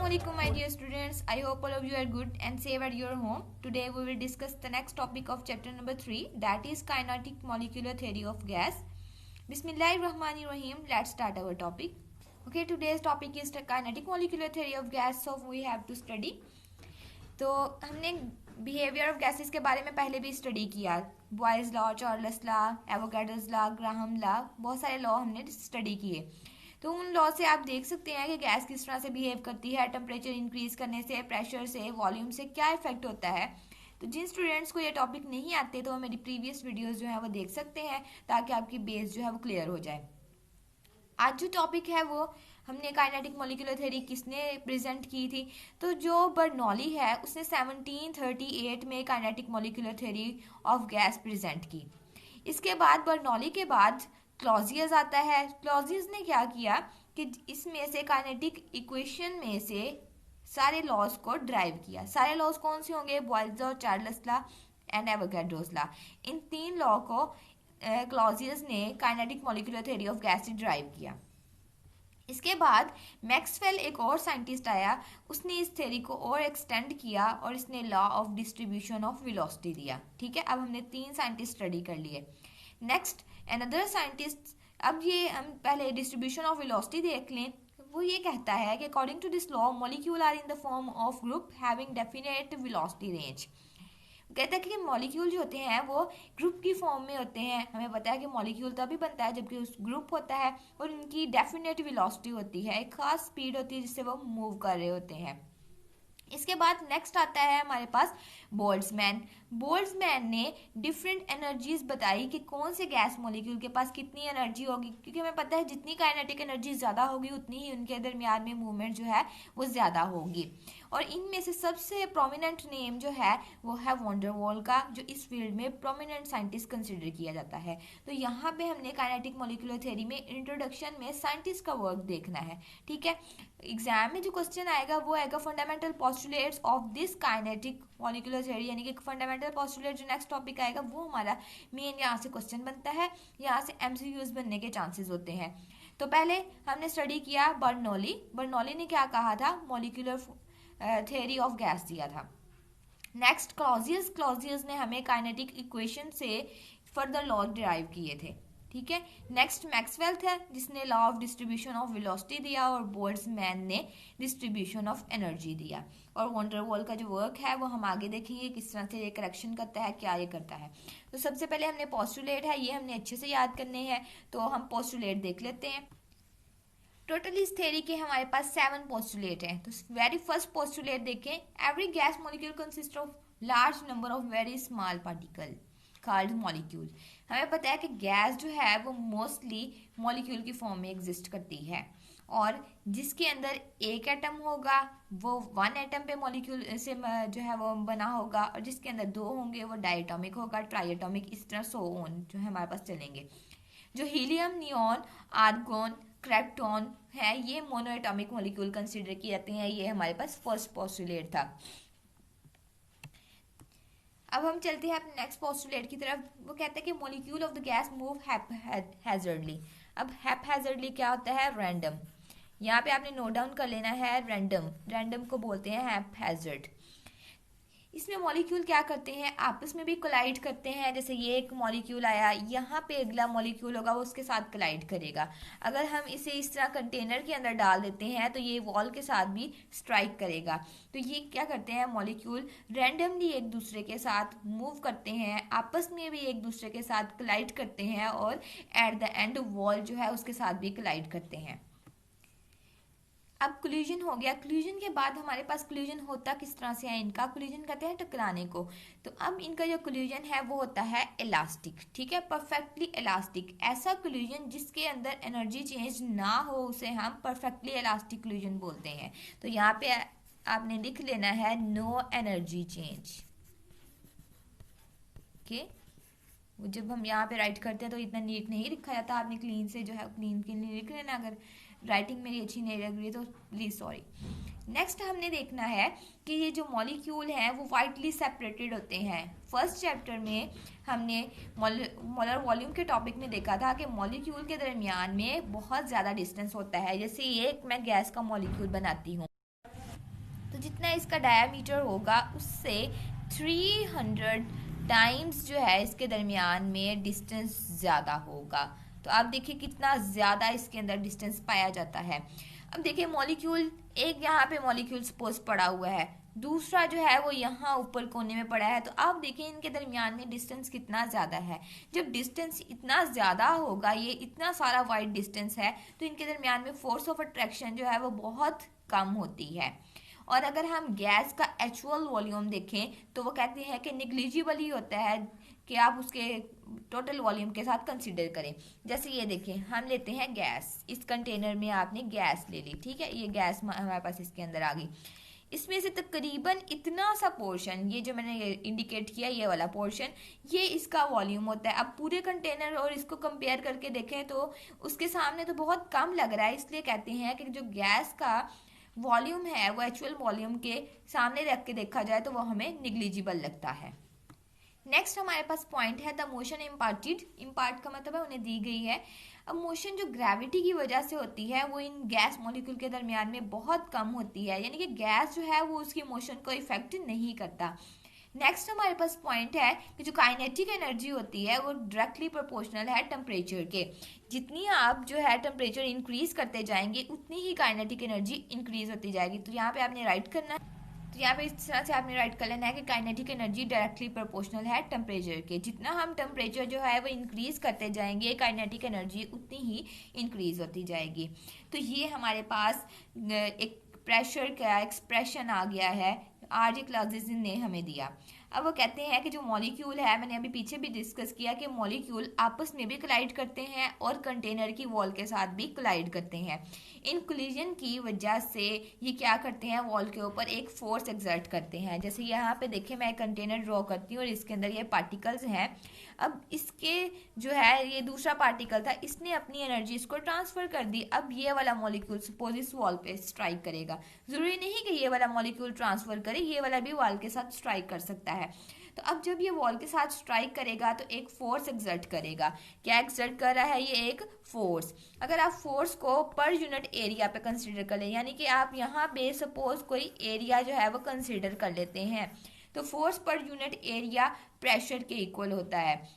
Assalamualaikum my dear students. I hope all of you are good and safe at your home. Today we will discuss the next topic of chapter number 3, that is kinetic molecular theory of gas. Bismillahirrahmanirrahim. Let's start our topic. Okay, today's topic is the kinetic molecular theory of gas, so we have to study. तो हमने behaviour of gases के बारे में पहले भी study किया, boys law, Charles law, Avogadro's law, Graham law, बहुत सारे लॉ हमने स्टडी किए। तो उन लॉ से आप देख सकते हैं कि गैस किस तरह से बिहेव करती है, टेम्परेचर इंक्रीज करने से, प्रेशर से, वॉल्यूम से क्या इफेक्ट होता है। तो जिन स्टूडेंट्स को ये टॉपिक नहीं आते तो मेरी प्रीवियस वीडियोस जो है वो देख सकते हैं ताकि आपकी बेस जो है वो क्लियर हो जाए। आज जो टॉपिक है वो हमने काइनेटिक मॉलिक्यूलर थ्योरी किसने प्रेजेंट की थी, तो जो बर्नौली है उसने 1738 में kinetic molecular theory of gas present की। इसके बाद बर्नौली के बाद क्लॉजियस आता है। क्लॉजियस ने क्या किया कि इसमें से काइनेटिक इक्वेशन में से सारे लॉज को ड्राइव किया। सारे लॉज कौन से होंगे? Boyle's law, Charles law and Avogadro's law. इन तीन लॉ को क्लॉजियस ने kinetic molecular theory of gas से ड्राइव किया। इसके बाद मैक्सवेल एक और साइंटिस्ट आया, उसने इस थ्योरी को और एक्सटेंड किया और इसने law of distribution of velocity दिया। ठीक है, अब हमने तीन साइंटिस्ट स्टडी कर लिए। नेक्स्ट अनदर साइंटिस्ट, अब ये हम पहले डिस्ट्रीब्यूशन ऑफ वेलोसिटी देख लें। वो ये कहता है कि according to this law molecule are in the form of group having definite velocity range. कहता है कि मॉलिक्यूल जो होते हैं वो ग्रुप की फॉर्म में होते हैं। हमें पता है कि मॉलिक्यूल तभी बनता है जबकि उस ग्रुप होता है और उनकी डेफिनेट वेलोसिटी होती है, एक खास स्पीड होती है जिससे वो मूव कर रहे होते हैं। इसके बाद नेक्स्ट आता है हमारे पास बोल्ट्जमैन। बोल्ट्जमैन ने डिफरेंट एनर्जीज बताई कि कौन से गैस मॉलिक्यूल के पास कितनी एनर्जी होगी, क्योंकि हमें पता है जितनी काइनेटिक एनर्जी ज़्यादा होगी उतनी ही उनके दरमियान में मूवमेंट जो है वो ज़्यादा होगी। और इनमें से सबसे प्रोमिनेंट नेम जो है वो है वॉन डेर वाल का, जो इस फील्ड में प्रोमिनेंट साइंटिस्ट कंसिडर किया जाता है। तो यहाँ पे हमने काइनेटिक मॉलिक्यूलर थ्योरी में इंट्रोडक्शन में साइंटिस्ट का वर्क देखना है। ठीक है, एग्जाम में जो क्वेश्चन आएगा वो आएगा fundamental postulates of this kinetic molecular theory, यानी कि फंडामेंटल पोस्टुलेट जो नेक्स्ट टॉपिक आएगा वो हमारा मेन यहाँ से क्वेश्चन बनता है, यहाँ से एमसीक्यूज बनने के चांसेस होते हैं। तो पहले हमने स्टडी किया बर्नौली। बर्नौली ने क्या कहा था? मॉलिक्यूलर थ्योरी ऑफ गैस दिया था। Next Clausius. क्लॉजियस ने हमें काइनेटिक इक्वेशन से फर्दर लॉ डिराइव किए थे। ठीक है, नेक्स्ट मैक्सवेल था जिसने law of distribution of velocity दिया और बोल्ट्जमैन ने डिस्ट्रीब्यूशन ऑफ एनर्जी दिया। और वॉन डेर वाल का जो वर्क है वो हम आगे देखेंगे किस तरह से ये करेक्शन करता है, क्या ये करता है। तो सबसे पहले हमने पोस्टुलेट है, ये हमने अच्छे से याद करने हैं, तो हम पोस्टुलेट देख लेते हैं। टोटल इस थ्योरी के हमारे पास 7 पोस्टुलेट हैं। तो वेरी फर्स्ट पोस्टुलेट देखें, every gas molecule consist of large number of very small particle called molecule. हमें पता है कि गैस जो है वो मोस्टली मॉलिक्यूल की फॉर्म में एग्जिस्ट करती है और जिसके अंदर एक एटम होगा वो 1 एटम पे मॉलिक्यूल से जो है वो बना होगा, और जिसके अंदर 2 होंगे वो डायटोमिक होगा, ट्राइएटोमिक, इस तरह सो ऑन जो है हमारे पास चलेंगे। जो हीलियम, नियॉन, आर्गोन, क्रिप्टॉन है, ये मोनोएटॉमिक मॉलिक्यूल कंसिडर किए जाते हैं। ये हमारे पास फर्स्ट पोस्टुलेट था। अब हम चलते हैं अपने नेक्स्ट पोस्टुलेट की तरफ। वो कहते हैं कि molecule of the gas move haphazardly. अब हैप्पैज़र्डली क्या होता है? रैंडम। यहाँ पे आपने नोट डाउन कर लेना है रैंडम। रैंडम को बोलते हैं हैप्पैज़र्ड। इसमें मॉलिक्यूल क्या करते हैं? आपस में भी कोलाइड करते हैं। जैसे ये एक मॉलिक्यूल आया, यहाँ पे अगला मॉलिक्यूल होगा वो उसके साथ कोलाइड करेगा। अगर हम इसे इस तरह कंटेनर के अंदर डाल देते हैं तो ये वॉल के साथ भी स्ट्राइक करेगा। तो ये क्या करते हैं? मॉलिक्यूल रैंडमली एक दूसरे के साथ मूव करते हैं, आपस में भी एक दूसरे के साथ कोलाइड करते हैं और एट द एंड वॉल जो है उसके साथ भी कोलाइड करते हैं। अब कोलिजन हो गया। कोलिजन के बाद हमारे पास कोलिजन होता किस तरह से है? इनका कोलिजन कहते हैं टकराने को। तो अब इनका जो कोलिजन है वो होता है इलास्टिक। ठीक है, परफेक्टली इलास्टिक। ऐसा कोलिजन जिसके अंदर एनर्जी चेंज ना हो उसे हम परफेक्टली इलास्टिक कोलिजन बोलते हैं। तो यहाँ पे आपने लिख लेना है नो एनर्जी चेंज। ओके, जब हम यहाँ पे राइट करते हैं तो इतना नीट नहीं लिखा जाता, आपने क्लीन से जो है क्लीन के लिए लिख लेना। अगर राइटिंग मेरी अच्छी नहीं लग रही है तो प्लीज सॉरी। नेक्स्ट हमने देखना है कि ये जो मॉलिक्यूल हैं वो वाइडली सेपरेटेड होते हैं। फर्स्ट चैप्टर में हमने मोलर वॉल्यूम के टॉपिक में देखा था कि मॉलिक्यूल के दरमियान में बहुत ज़्यादा डिस्टेंस होता है। जैसे ये मैं गैस का मॉलिक्यूल बनाती हूँ, तो जितना इसका डायामीटर होगा उससे 300 टाइम्स जो है इसके दरमियान में डिस्टेंस ज़्यादा होगा। तो आप देखिए कितना ज़्यादा इसके अंदर डिस्टेंस पाया जाता है। अब देखिए मॉलिक्यूल, एक यहाँ पे मॉलिक्यूल सपोज पड़ा हुआ है, दूसरा जो है वो यहाँ ऊपर कोने में पड़ा है। तो आप देखिए इनके दरमियान में डिस्टेंस कितना ज़्यादा है। जब डिस्टेंस इतना ज़्यादा होगा, ये इतना सारा वाइड डिस्टेंस है, तो इनके दरमियान में फोर्स ऑफ अट्रैक्शन जो है वो बहुत कम होती है। और अगर हम गैस का एक्चुअल वॉल्यूम देखें तो वो कहते हैं कि निग्लिजिबल ही होता है, कि आप उसके टोटल वॉल्यूम के साथ कंसीडर करें। जैसे ये देखें, हम लेते हैं गैस, इस कंटेनर में आपने गैस ले ली, ठीक है, ये गैस हमारे पास इसके अंदर आ गई। इसमें से तकरीबन इतना सा पोर्शन, ये जो मैंने इंडिकेट किया ये वाला पोर्शन, ये इसका वॉल्यूम होता है। अब पूरे कंटेनर और इसको कंपेयर करके देखें तो उसके सामने तो बहुत कम लग रहा है, इसलिए कहते हैं कि जो गैस का वॉल्यूम है वो एक्चुअल वॉल्यूम के सामने रख के देखा जाए तो वो हमें निग्लिजिबल लगता है। नेक्स्ट हमारे पास पॉइंट है द मोशन इम्पार्टेड। इम्पार्ट का मतलब है उन्हें दी गई है। अब मोशन जो ग्रेविटी की वजह से होती है वो इन गैस मॉलिक्यूल के दरमियान में बहुत कम होती है, यानी कि गैस जो है वो उसकी मोशन को इफेक्ट नहीं करता। नेक्स्ट हमारे पास पॉइंट है कि जो काइनेटिक एनर्जी होती है वो डायरेक्टली प्रोपोर्शनल है टेम्परेचर के। जितनी आप जो है टेम्परेचर इंक्रीज करते जाएंगे उतनी ही काइनेटिक एनर्जी इंक्रीज होती जाएगी। तो यहाँ पे आपने राइट करना है, तो यहाँ पे इस तरह से आपने राइट कर लेना है कि काइनेटिक एनर्जी डायरेक्टली प्रोपोर्शनल है टेम्परेचर के। जितना हम टेम्परेचर जो है वो इंक्रीज करते जाएंगे काइनेटिक एनर्जी उतनी ही इंक्रीज होती जाएगी। तो ये हमारे पास एक प्रेशर का एक्सप्रेशन आ गया है, आरजे क्लासेस ने हमें दिया। अब वो कहते हैं कि जो मॉलिक्यूल है, मैंने अभी पीछे भी डिस्कस किया कि मॉलिक्यूल आपस में भी कोलाइड करते हैं और कंटेनर की वॉल के साथ भी कोलाइड करते हैं। इन कोलिजन की वजह से ये क्या करते हैं, वॉल के ऊपर एक फोर्स एक्सर्ट करते हैं। जैसे यहाँ पे देखिए मैं एक कंटेनर ड्रॉ करती हूँ और इसके अंदर ये पार्टिकल्स हैं। अब इसके जो है ये दूसरा पार्टिकल था, इसने अपनी एनर्जी इसको ट्रांसफर कर दी। अब ये वाला मॉलिक्यूल सपोज इस वॉल पे स्ट्राइक करेगा, जरूरी नहीं कि ये वाला मॉलिक्यूल ट्रांसफर करे, ये वाला भी वॉल के साथ स्ट्राइक कर सकता है। तो अब जब ये वॉल के साथ स्ट्राइक करेगा तो एक फोर्स एक्सर्ट करेगा। क्या एक्सर्ट कर रहा है, ये एक फोर्स। अगर आप फोर्स को पर यूनिट एरिया पे कंसीडर कर लें, यानी कि आप यहाँ पे सपोज कोई एरिया जो है वो कंसीडर कर लेते हैं, तो force per unit area pressure के इक्वल होता है।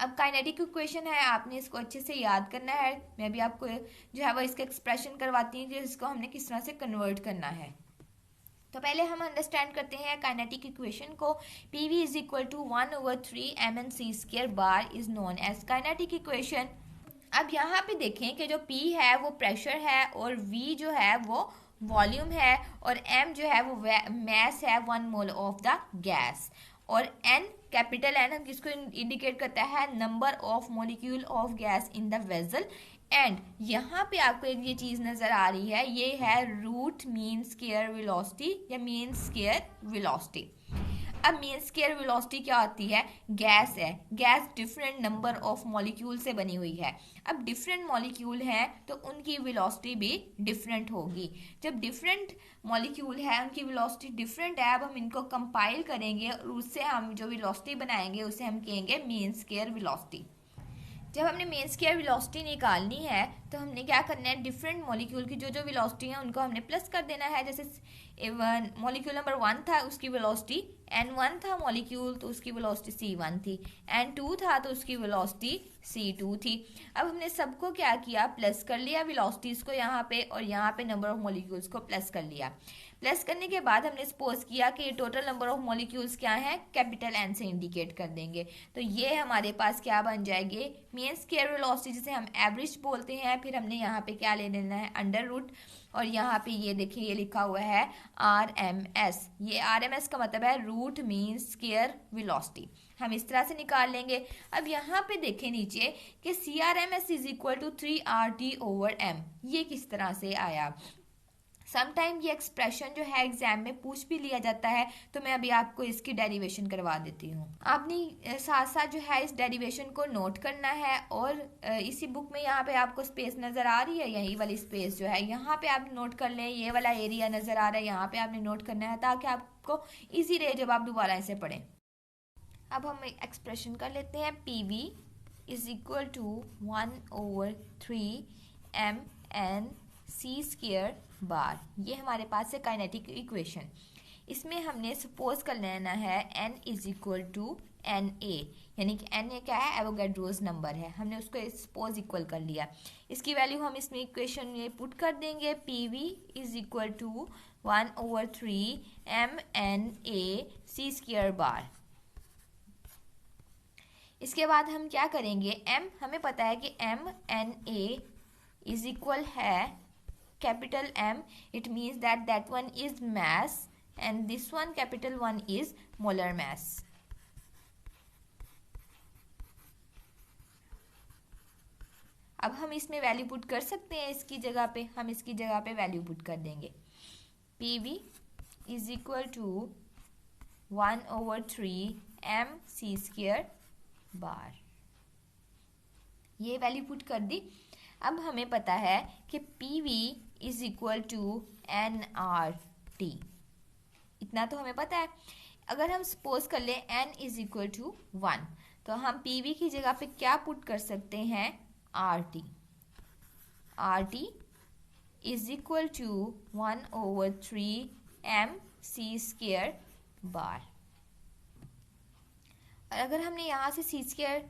अब काइनेटिक इक्वेशन है, आपने इसको अच्छे से याद करना है। मैं भी आपको जो है वो इसका एक्सप्रेशन करवाती हूँ कि इसको हमने किस तरह से कन्वर्ट करना है। तो पहले हम अंडरस्टैंड करते हैं काइनेटिक इक्वेशन को। PV is equal to 1/3 mc² bar is known as kinetic equation. अब यहाँ पे देखें कि जो P है वो प्रेशर है और V जो है वो वॉल्यूम है और M जो है वो मैस है 1 मोल ऑफ द गैस, और N कैपिटल N हम किसको इंडिकेट करता है, number of molecule of gas in the vessel. And यहाँ पे आपको एक ये चीज नजर आ रही है, ये है रूट मीन स्क्वायर वेलोसिटी या मीन स्क्वायर वेलोसिटी। अब मीन स्क्वायर वेलोसिटी क्या होती है, गैस है, gas different number of molecule से बनी हुई है। अब डिफरेंट मॉलिक्यूल हैं तो उनकी वेलोसिटी भी डिफरेंट होगी। जब डिफरेंट मॉलिक्यूल है उनकी वेलोसिटी डिफरेंट है, अब हम इनको कंपाइल करेंगे और उससे हम जो वेलोसिटी बनाएंगे उसे हम कहेंगे मीन स्क्वायर वेलोसिटी। जब हमने मीन स्क्वायर वेलोसिटी निकालनी है तो हमने क्या करना है, डिफरेंट मॉलिक्यूल की जो जो वेलोसिटी है उनको हमने प्लस कर देना है। जैसे मॉलिक्यूल नंबर 1 था उसकी वेलोसिटी N1 था मॉलिक्यूल, तो उसकी वेलोसिटी C1 थी। N2 था तो उसकी वेलोसिटी C2 थी। अब हमने सबको क्या किया, प्लस कर लिया वेलोसिटीज को यहाँ पे, और यहाँ पे नंबर ऑफ मॉलिक्यूल्स को प्लस कर लिया। प्लस करने के बाद हमने सपोज किया कि टोटल नंबर ऑफ मॉलिक्यूल्स क्या है, कैपिटल N से इंडिकेट कर देंगे। तो ये हमारे पास क्या बन जाएगी, मीन स्क्वायर वेलोसिटी जिसे हम एवरेज बोलते हैं। फिर हमने यहाँ पे क्या ले लेना है, अंडर रूट, और यहाँ पे ये देखिए ये लिखा हुआ है RMS। ये RMS का मतलब है रूट मीन स्क्वायर वेलोसिटी। हम इस तरह से निकाल लेंगे। अब यहाँ पे देखें नीचे कि CRMS is equal to 3RT/m। ये किस तरह से आया, समटाइम ये एक्सप्रेशन जो है एग्जाम में पूछ भी लिया जाता है, तो मैं अभी आपको इसकी डेरिवेशन करवा देती हूँ। आपने साथ साथ जो है इस डेरिवेशन को नोट करना है, और इसी बुक में यहाँ पे आपको स्पेस नज़र आ रही है, यही वाली स्पेस जो है यहाँ पे आप नोट कर लें, ये वाला एरिया नज़र आ रहा है यहाँ पे आपने नोट करना है ताकि आपको ईजी रहे जब आप दोबारा इसे पढ़ें। अब हम एक्सप्रेशन कर लेते हैं, PV is equal to 1/3 mNc² bar. ये हमारे पास है काइनेटिक इक्वेशन। इसमें हमने सपोज कर लेना है n is equal to N A, यानी कि एन ए क्या है, एवोगैड्रोस नंबर है, हमने उसको सपोज इक्वल कर लिया। इसकी वैल्यू हम इसमें इक्वेशन में पुट कर देंगे, P V is equal to 1/3 mNA/c² bar. इसके बाद हम क्या करेंगे, m हमें पता है कि mNA इज इक्वल है capital M, it means that one is mass and this one capital 1 is molar mass। अब हम इसमें वैल्यू पुट कर सकते हैं, इसकी जगह पे हम इसकी जगह पे वैल्यू पुट कर देंगे, PV is equal to 1/3 mc² bar. ये वैल्यू पुट कर दी। अब हमें पता है कि PV is equal to nRT, इतना तो हमें पता है। अगर हम सपोज कर ले n इज इक्वल टू 1, तो हम PV की जगह पे क्या पुट कर सकते हैं, RT। RT is equal to 1/3 mc² bar. और अगर हमने यहाँ से c²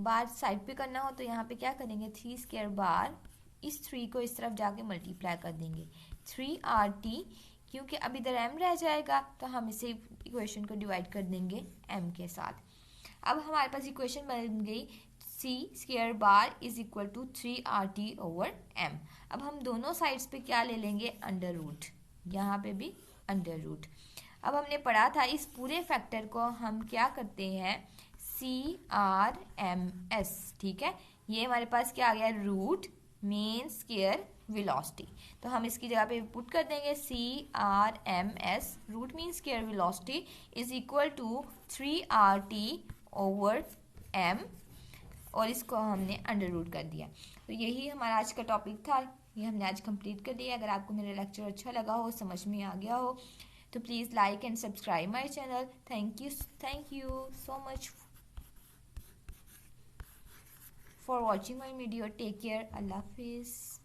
बार साइड पे करना हो तो यहाँ पे क्या करेंगे, 3² बार, इस 3 को इस तरफ जाके मल्टीप्लाई कर देंगे, 3RT, क्योंकि अब इधर m रह जाएगा तो हम इसे इक्वेशन को डिवाइड कर देंगे m के साथ। अब हमारे पास इक्वेशन बन गई c² bar is equal to 3RT/m। अब हम दोनों साइड्स पे क्या ले लेंगे, अंडर रूट, यहाँ पे भी अंडर रूट। अब हमने पढ़ा था इस पूरे फैक्टर को हम क्या करते हैं, CRMS, ठीक है। ये हमारे पास क्या आ गया, रूट मीन स्क्वायर वेलोसिटी, तो हम इसकी जगह पे पुट कर देंगे CRMS, root mean square velocity is equal to 3RT/m, और इसको हमने अंडर रूट कर दिया। तो यही हमारा आज का टॉपिक था, ये हमने आज कंप्लीट कर दिया। अगर आपको मेरा लेक्चर अच्छा लगा हो, समझ में आ गया हो, तो please like and subscribe my channel. Thank you so much for watching my video. Take care. Allah Hafiz.